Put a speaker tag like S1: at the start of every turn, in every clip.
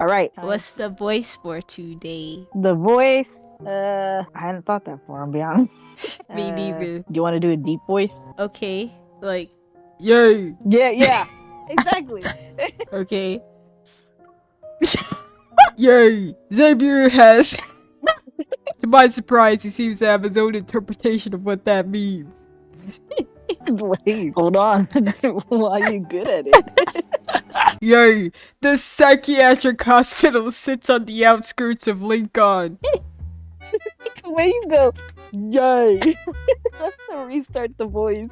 S1: All right.
S2: What's the voice for today?
S1: The voice? I hadn't thought that far, I'll be honest.
S2: Me neither.
S1: Do you want to do a deep voice?
S2: Okay, like, yay!
S1: Yeah. Exactly.
S2: Okay. Yay! Xavier has... To my surprise, he seems to have his own interpretation of what that means.
S1: Wait, hold on. Why are you good at it?
S2: Yay! The psychiatric hospital sits on the outskirts of Lincoln.
S1: The way you go, yay. Just to restart the voice.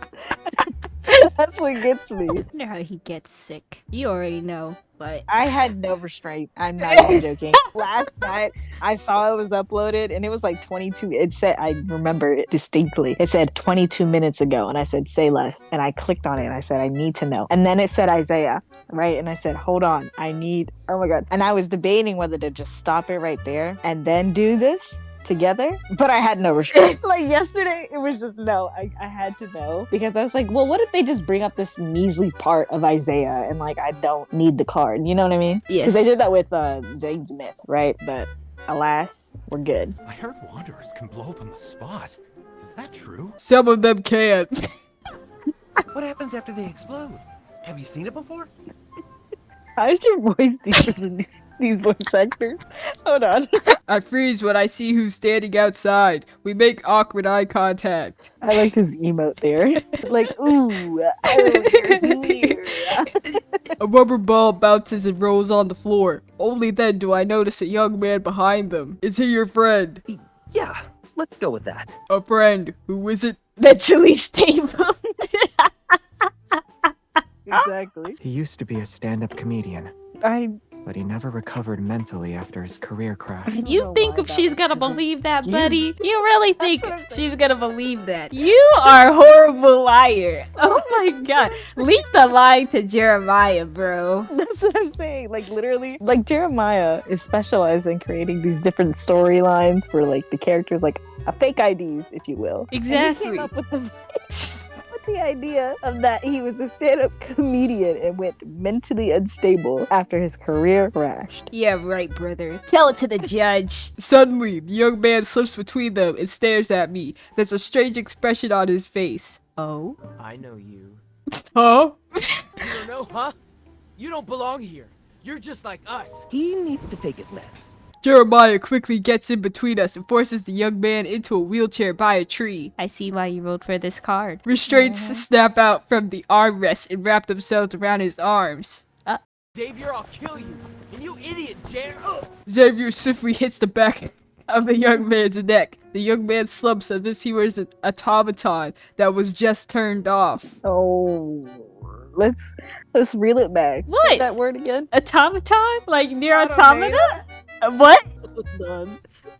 S1: That's what gets me.
S2: I know how he gets sick. You already know, but...
S1: I had no restraint. I'm not even joking. Last night, I saw it was uploaded and it was like 22. It said, I remember it distinctly. It said 22 minutes ago. And I said, say less. And I clicked on it and I said, I need to know. And then it said Isaiah, right? And I said, hold on. Oh my God. And I was debating whether to just stop it right there and then do this together, but I had no restraint. Like yesterday, it was just no. I had to know because I was like, well, what if they just bring up this measly part of Isaiah and like I don't need the card? You know what I mean?
S2: Yes.
S1: Because they did that with xvzniv, right? But alas, we're good.
S3: I heard wanderers can blow up on the spot. Is that true?
S2: Some of them can't.
S3: What happens after they explode? Have you seen it before?
S1: How's your voice deeper than these voice actors? Hold on.
S2: I freeze when I see who's standing outside. We make awkward eye contact.
S1: I liked his emote there. Like, ooh, oh, you're here.
S2: A rubber ball bounces and rolls on the floor. Only then do I notice a young man behind them. Is he your friend?
S4: Yeah, let's go with that.
S2: A friend who isn't mentally stable.
S1: Exactly.
S5: He used to be a stand-up comedian, but he never recovered mentally after his career crash.
S2: You think if she's gonna believe that, buddy? You really think
S1: what I'm saying.
S2: she's gonna believe that? You are a horrible liar. Oh my God. Leave the lying to Jeremiah, bro.
S1: That's what I'm saying. Like literally, like Jeremiah is specialized in creating these different storylines for like the characters, like fake IDs, if you will.
S2: Exactly.
S1: And he came up with the idea of that he was a stand-up comedian and went mentally unstable after his career crashed.
S2: Yeah, right, brother. Tell it to the judge. Suddenly, the young man slips between them and stares at me. There's a strange expression on his face. Oh?
S4: I know you.
S2: Huh?
S4: You don't know, huh? You don't belong here. You're just like us. He needs to take his meds.
S2: Jeremiah quickly gets in between us and forces the young man into a wheelchair by a tree. I see why you rolled for this card. Restraints snap out from the armrest and wrap themselves around his arms.
S4: Xavier, I'll kill you. And you idiot,
S2: Xavier swiftly hits the back of the young man's neck. The young man slumps as if he was an automaton that was just turned off.
S1: Oh, let's reel it back.
S2: What?
S1: Say that word again.
S2: Automaton? Like near automata? What?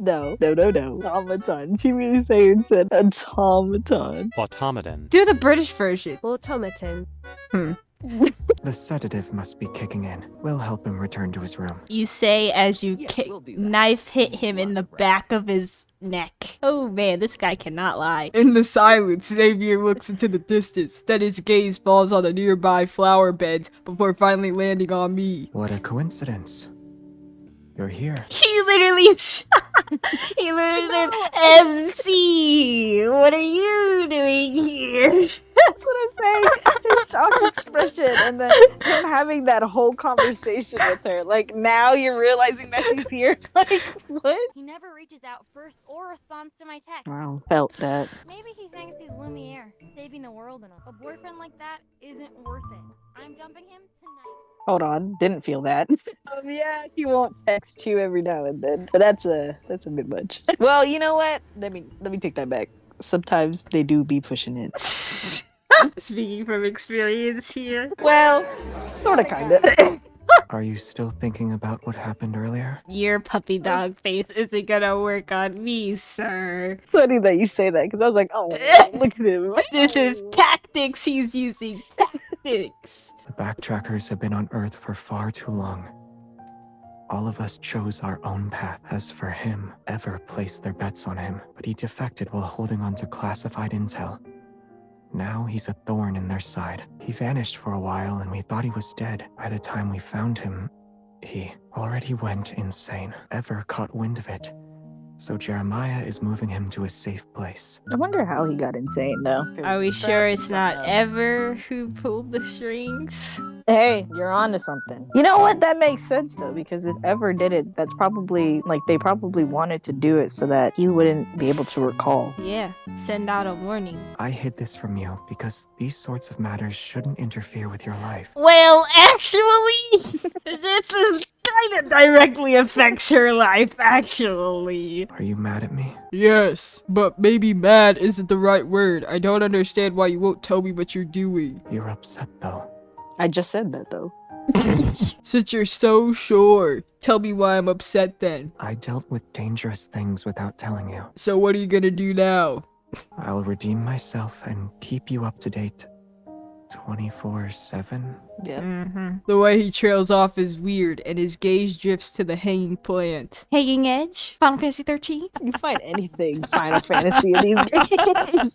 S1: No. Automaton. She really said automaton.
S6: Automaton.
S2: Do the British version.
S7: Automaton.
S5: The sedative must be kicking in. We'll help him return to his room.
S2: You say as you
S4: we'll do that.
S2: knife hit him in the back of his neck. Oh man, this guy cannot lie. In the silence, Xavier looks into the distance. Then his gaze falls on a nearby flower bed before finally landing on me.
S5: What a coincidence. You're here.
S2: He literally said MC. What are you doing here?
S1: That's what I'm saying. His shocked expression and then him having that whole conversation with her. Like now you're realizing that he's here. Like what?
S8: He never reaches out first or responds to my text.
S1: Wow, felt that.
S8: Maybe he thinks he's Lumiere, saving the world and all. A boyfriend like that isn't worth it. I'm dumping him tonight.
S1: Hold on, didn't feel that. Yeah, he won't text you every now and then, but that's a bit much. Well, you know what? Let me take that back. Sometimes they do be pushing it.
S2: Speaking from experience here.
S1: Well, sorta, kinda.
S5: Are you still thinking about what happened earlier?
S2: Your puppy dog face isn't gonna work on me, sir.
S1: It's funny that you say that because I was like, oh, look at him.
S2: This is tactics he's using. Tactics.
S5: The backtrackers have been on Earth for far too long. All of us chose our own path. As for him, Ever placed their bets on him, but he defected while holding on to classified intel. Now he's a thorn in their side. He vanished for a while and we thought he was dead. By the time we found him, He already went insane. Ever caught wind of it. So Jeremiah is moving him to a safe place.
S1: I wonder how he got insane though.
S2: Are we
S1: 'Cause
S2: sure
S1: that's
S2: it's
S1: something
S2: not
S1: else.
S2: Ever who pulled the strings?
S1: Hey, you're on to something. You know what? That makes sense though, because if Ever did it, that's probably like they probably wanted to do it so that he wouldn't be able to recall.
S2: Yeah, send out a warning.
S5: I hid this from you because these sorts of matters shouldn't interfere with your life.
S2: Well, actually, this is kind of directly affects her life, actually.
S5: Are you mad at me?
S2: Yes, but maybe mad isn't the right word. I don't understand why you won't tell me what you're doing.
S5: You're upset though.
S1: I just said that though.
S2: Since you're so sure, tell me why I'm upset then.
S5: I dealt with dangerous things without telling you.
S2: So what are you gonna do now?
S5: I'll redeem myself and keep you up to date 24/7.
S1: Yeah.
S2: The way he trails off is weird, and his gaze drifts to the hanging plant. Hanging Edge? Final Fantasy 13?
S1: You find anything Final Fantasy in these games.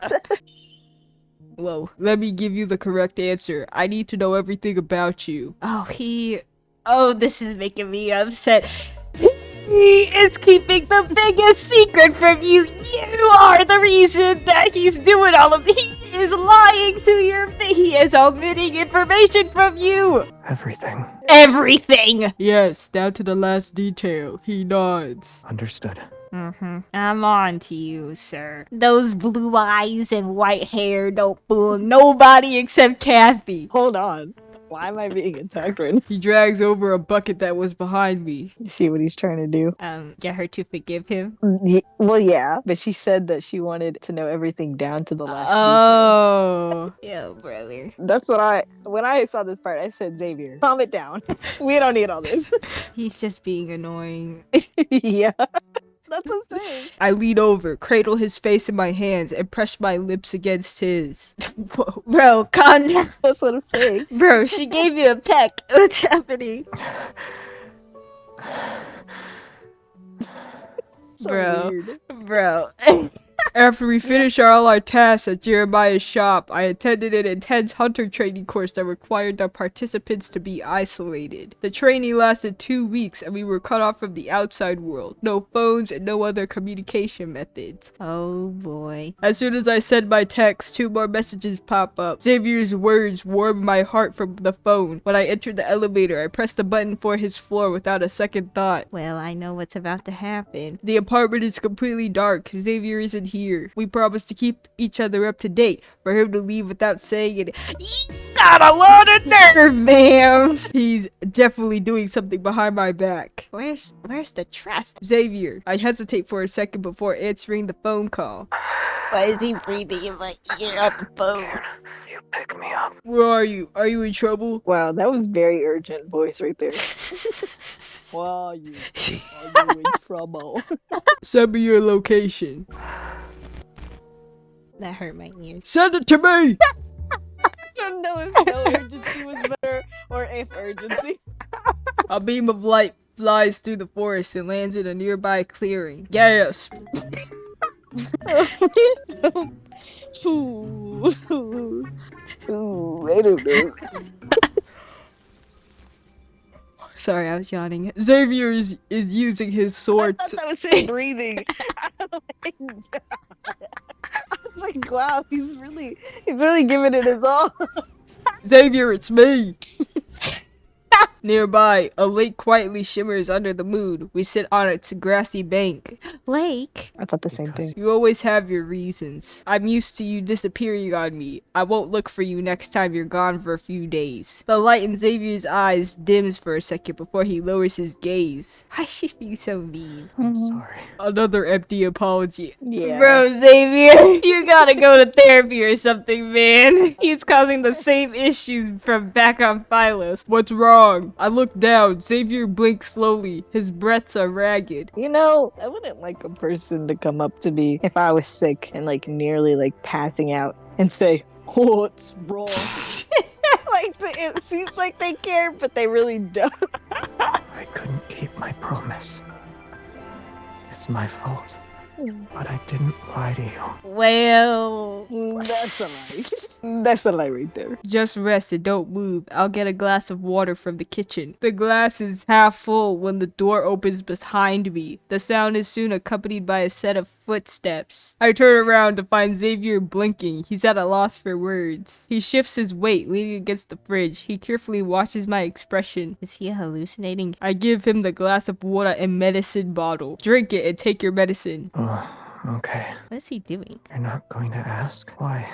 S2: Whoa, let me give you the correct answer. I need to know everything about you. Oh, this is making me upset. He is keeping the biggest secret from you. You are the reason that he's doing all of this. He is lying to your face. He is omitting information from you.
S5: Everything.
S2: Everything. Yes, down to the last detail. He nods.
S5: Understood.
S2: I'm on to you, sir. Those blue eyes and white hair don't fool nobody except Kathy.
S1: Hold on. Why am I being attacked right now?
S2: He drags over a bucket that was behind me.
S1: You see what he's trying to do?
S2: Get her to forgive him?
S1: Well, yeah, but she said that she wanted to know everything down to the last detail.
S2: Oh. Yeah, brother.
S1: That's what when I saw this part, I said, Xavier, calm it down. We don't need all this.
S2: He's just being annoying.
S1: Yeah. That's what I'm saying.
S2: I lean over, cradle his face in my hands, and press my lips against his. Whoa, bro, calm down.
S1: That's what I'm saying.
S2: Bro, she gave you a peck. What's happening?
S1: So
S2: Bro.
S1: weird.
S2: Bro. After we finished all our tasks at Jeremiah's shop, I attended an intense hunter training course that required the participants to be isolated. The training lasted 2 weeks and we were cut off from the outside world. No phones and no other communication methods. Oh boy. As soon as I send my text, 2 more messages pop up. Xavier's words warmed my heart from the phone. When I entered the elevator, I pressed the button for his floor without a second thought. Well, I know what's about to happen. The apartment is completely dark. Xavier isn't here. We promised to keep each other up to date. For him to leave without saying it, he's got a lot of nerve, man. He's definitely doing something behind my back. Where's the trust? Xavier. I hesitate for a second before answering the phone call. Why is he breathing in my ear on the phone?
S5: You pick me up.
S2: Where are you? Are you in trouble?
S1: Wow, that was very urgent voice right there. Are you in trouble?
S2: Send me your location. That hurt my ears. Send it to me!
S1: I don't know if no urgency was better or if urgency.
S2: A beam of light flies through the forest and lands in a nearby clearing. Gasp!
S1: Ooh, I don't know.
S2: Sorry, I was yawning. Xavier is using his sword
S1: I thought that was him breathing. Oh my God. I was like, wow, he's really giving it his all.
S2: Xavier, it's me! Nearby, a lake quietly shimmers under the moon. We sit on its grassy bank. Lake?
S1: I thought the same thing.
S2: You always have your reasons. I'm used to you disappearing on me. I won't look for you next time you're gone for a few days. The light in Xavier's eyes dims for a second before he lowers his gaze. Why is she being so mean?
S5: I'm sorry.
S2: Another empty apology.
S1: Yeah.
S2: Bro, Xavier, you gotta go to therapy or something, man. He's causing the same issues from back on Phylos. What's wrong? I look down. Xavier blinks slowly. His breaths are ragged.
S1: You know, I wouldn't like a person to come up to me if I was sick and like nearly like passing out and say, "What's wrong?" Like it seems like they care, but they really don't.
S5: I couldn't keep my promise. It's my fault. But I didn't lie to you.
S2: Well,
S1: That's a lie. That's a lie right there.
S2: just rest and don't move. I'll get a glass of water from the kitchen. The glass is half full when the door opens behind me. The sound is soon accompanied by a set of footsteps. I turn around to find Xavier blinking. He's at a loss for words. He shifts his weight, leaning against the fridge. He carefully watches my expression. Is he hallucinating? I give him the glass of water and medicine bottle. Drink it and take your medicine.
S5: Oh, okay.
S2: What is he doing?
S5: You're not going to ask? Why?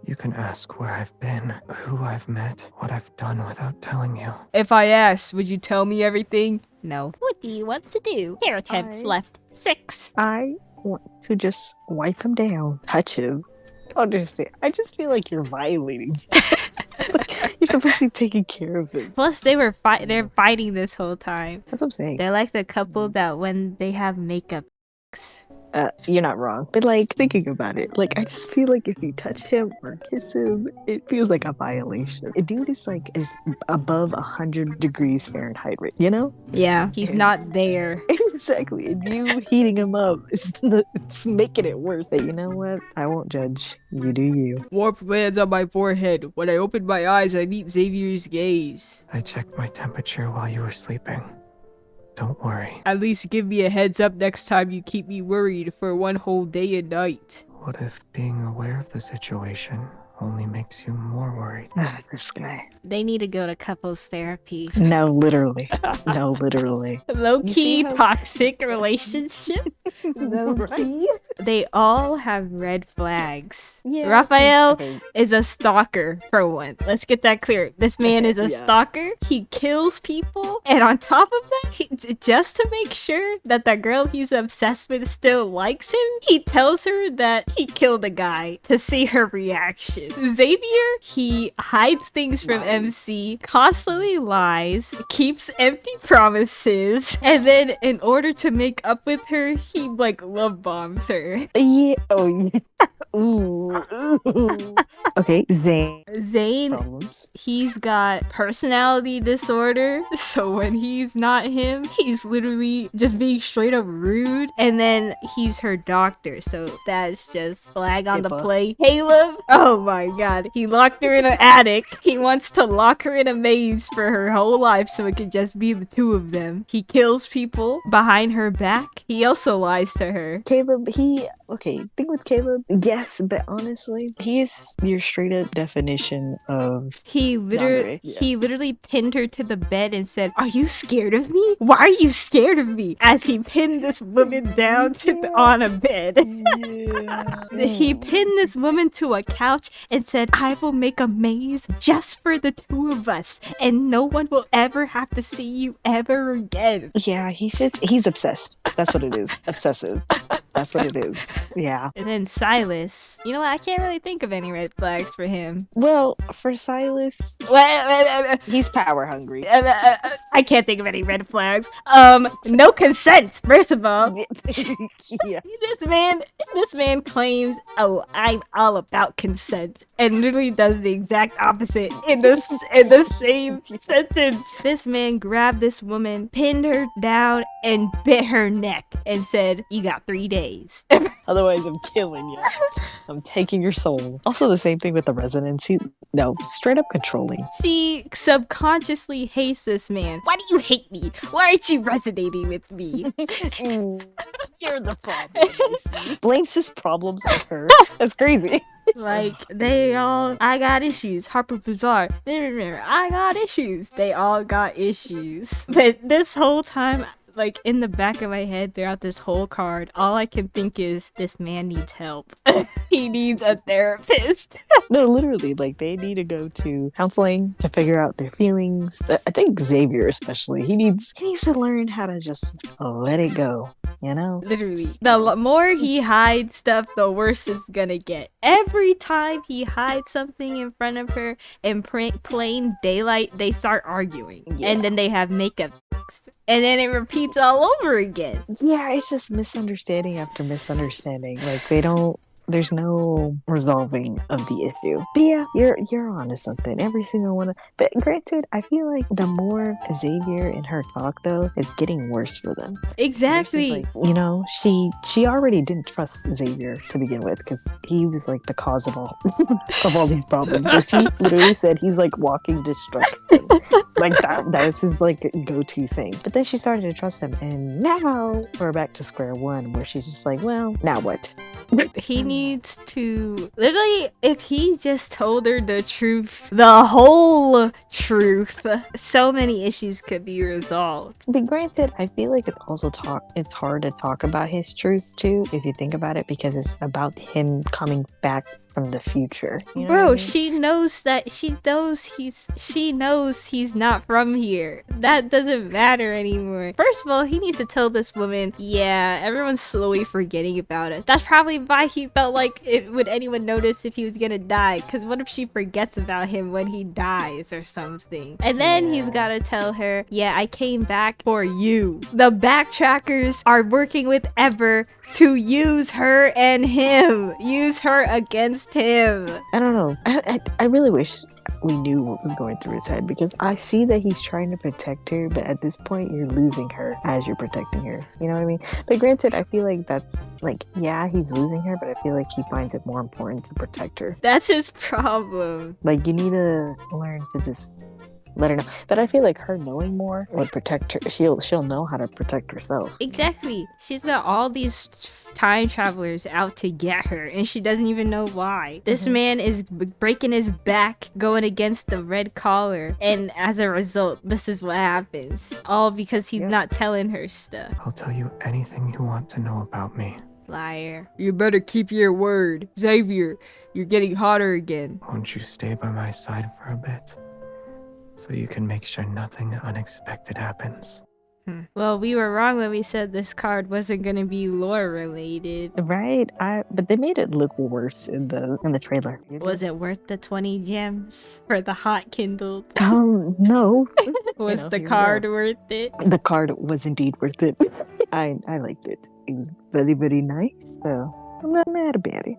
S5: You can ask where I've been, who I've met, what I've done without telling you.
S2: If I asked, would you tell me everything? No.
S8: What do you want to do? Hair attempts left 6.
S1: I want to just wipe him down, touch him. Understand? I just feel like you're violating. Like, you're supposed to be taking care of him.
S2: Plus, they're fighting this whole time.
S1: That's what I'm saying.
S2: They're like the couple that when they have makeup.
S1: You're not wrong. But like thinking about it, like I just feel like if you touch him or kiss him, it feels like a violation. A dude is above 100 degrees Fahrenheit, right? You know?
S2: Yeah, he's not there.
S1: Exactly. And you heating him up, it's making it worse. But you know what? I won't judge. You do you.
S2: Warmth lands on my forehead. When I open my eyes, I meet Xavier's gaze.
S5: I checked my temperature while you were sleeping. Don't worry.
S2: At least give me a heads up next time you keep me worried for one whole day and night.
S5: What if being aware of the situation only makes you more worried?
S1: This guy.
S2: They need to go to couples therapy.
S1: No, literally. No, literally.
S2: Low-key
S1: how-
S2: toxic relationship. Low-key. They all have red flags.
S1: Yeah.
S2: Raphael
S1: Okay.
S2: is a stalker, for one. Let's get that clear. This man is a
S1: Yeah.
S2: stalker. He kills people. And on top of that, just to make sure that the girl he's obsessed with still likes him, he tells her that he killed a guy to see her reaction. Xavier, he hides things from MC, constantly lies, keeps empty promises, and then in order to make up with her, he love bombs her.
S1: Yeah. Oh, yeah. Ooh. Okay, Zane.
S2: Zane,
S1: Problems.
S2: he's got personality disorder, so when he's not him, he's literally just being straight up rude, and then he's her doctor, so that's just flag on the
S1: HIPAA.
S2: play. Caleb, oh my god, he locked her in an attic. He wants to lock her in a maze for her whole life so it could just be the two of them. He kills people behind her back. He also lies to her.
S1: Caleb, thing with Caleb, yes, but honestly, he's your straight up definition of
S2: He literally,
S1: Yeah.
S2: he literally pinned her to the bed and said, "Are you scared of me? Why are you scared of me?" As he pinned this woman down on a bed. He pinned this woman to a couch and said, "I will make a maze just for the two of us, and no one will ever have to see you ever again."
S1: Yeah, he's obsessed. That's what it is. Obsessive. That's what it is. Yeah.
S2: And then Silas, you know what? I can't really think of any red flags for him.
S1: Well, for Silas,
S2: Well,
S1: he's power hungry.
S2: I can't think of any red flags. No consent, first of all.
S1: Yeah.
S2: This man claims, "Oh, I'm all about consent," and literally does the exact opposite in the same sentence. This man grabbed this woman, pinned her down, and bit her neck, and said, "You got 3 days."
S1: Otherwise, I'm killing you. I'm taking your soul. Also, the same thing with the residents. Straight up controlling.
S2: She subconsciously hates this man. "Why do you hate me? Why aren't you resonating with me?"
S1: You're the problem. Blames his problems on her. That's crazy.
S2: I got issues. Harper Bazaar. I got issues. They all got issues. But this whole time, in the back of my head throughout this whole card, all I can think is, this man needs help. He needs a therapist.
S1: No, literally, they need to go to counseling to figure out their feelings. I think Xavier especially, he needs to learn how to just let it go, you know?
S2: Literally. The more he hides stuff, the worse it's gonna get. Every time he hides something in front of her in plain daylight, they start arguing.
S1: Yeah.
S2: And then they have makeup. And then it repeats all over again.
S1: Yeah, it's just misunderstanding after misunderstanding. They don't there's no resolving of the issue. But yeah, you're onto something. Every single one of, but granted, I feel like the more Xavier and her talk though, it's getting worse for them.
S2: Exactly.
S1: Like, you know, she already didn't trust Xavier to begin with because he was like the cause of all of all these problems. Like she literally said he's like walking destruction. Like that was his like go-to thing. But then she started to trust him, and now we're back to square one where she's just like, well, now what?
S2: He needs to literally, if he just told her the truth, the whole truth, so many issues could be resolved.
S1: But granted, I feel like it's hard to talk about his truths too, if you think about it, because it's about him coming back from the future. You know
S2: Bro,
S1: what I mean?
S2: she knows he's not from here. That doesn't matter anymore. First of all, he needs to tell this woman, yeah, everyone's slowly forgetting about it. That's probably why he felt like would anyone notice if he was gonna die, because what if she forgets about him when he dies or something? And then he's gotta tell her, yeah, I came back for you. The backtrackers are working with Ever to use her and him. Use her against him.
S1: I don't know. I really wish we knew what was going through his head, because I see that he's trying to protect her, but at this point you're losing her as you're protecting her. You know what I mean? But granted, I feel like that's like, yeah, he's losing her, but I feel like he finds it more important to protect her.
S2: That's his problem.
S1: Like, you need to learn to just let her know. But I feel like her knowing more would protect her. She'll know how to protect herself.
S2: Exactly. She's got all these time travelers out to get her, and she doesn't even know why. This man is breaking his back going against the red collar, and as a result, this is what happens. All because he's not telling her stuff.
S5: I'll tell you anything you want to know about me.
S2: Liar. You better keep your word. Xavier, you're getting hotter again.
S5: Won't you stay by my side for a bit? So you can make sure nothing unexpected happens.
S2: Well, we were wrong when we said this card wasn't gonna be lore related.
S1: Right? But they made it look worse in the trailer.
S2: Was it worth the 20 gems for the hot kindled?
S1: No.
S2: Was
S1: know,
S2: the
S1: here we
S2: card
S1: go.
S2: worth it?
S1: The card was indeed worth it. I liked it. It was very, very nice. So I'm not mad about it.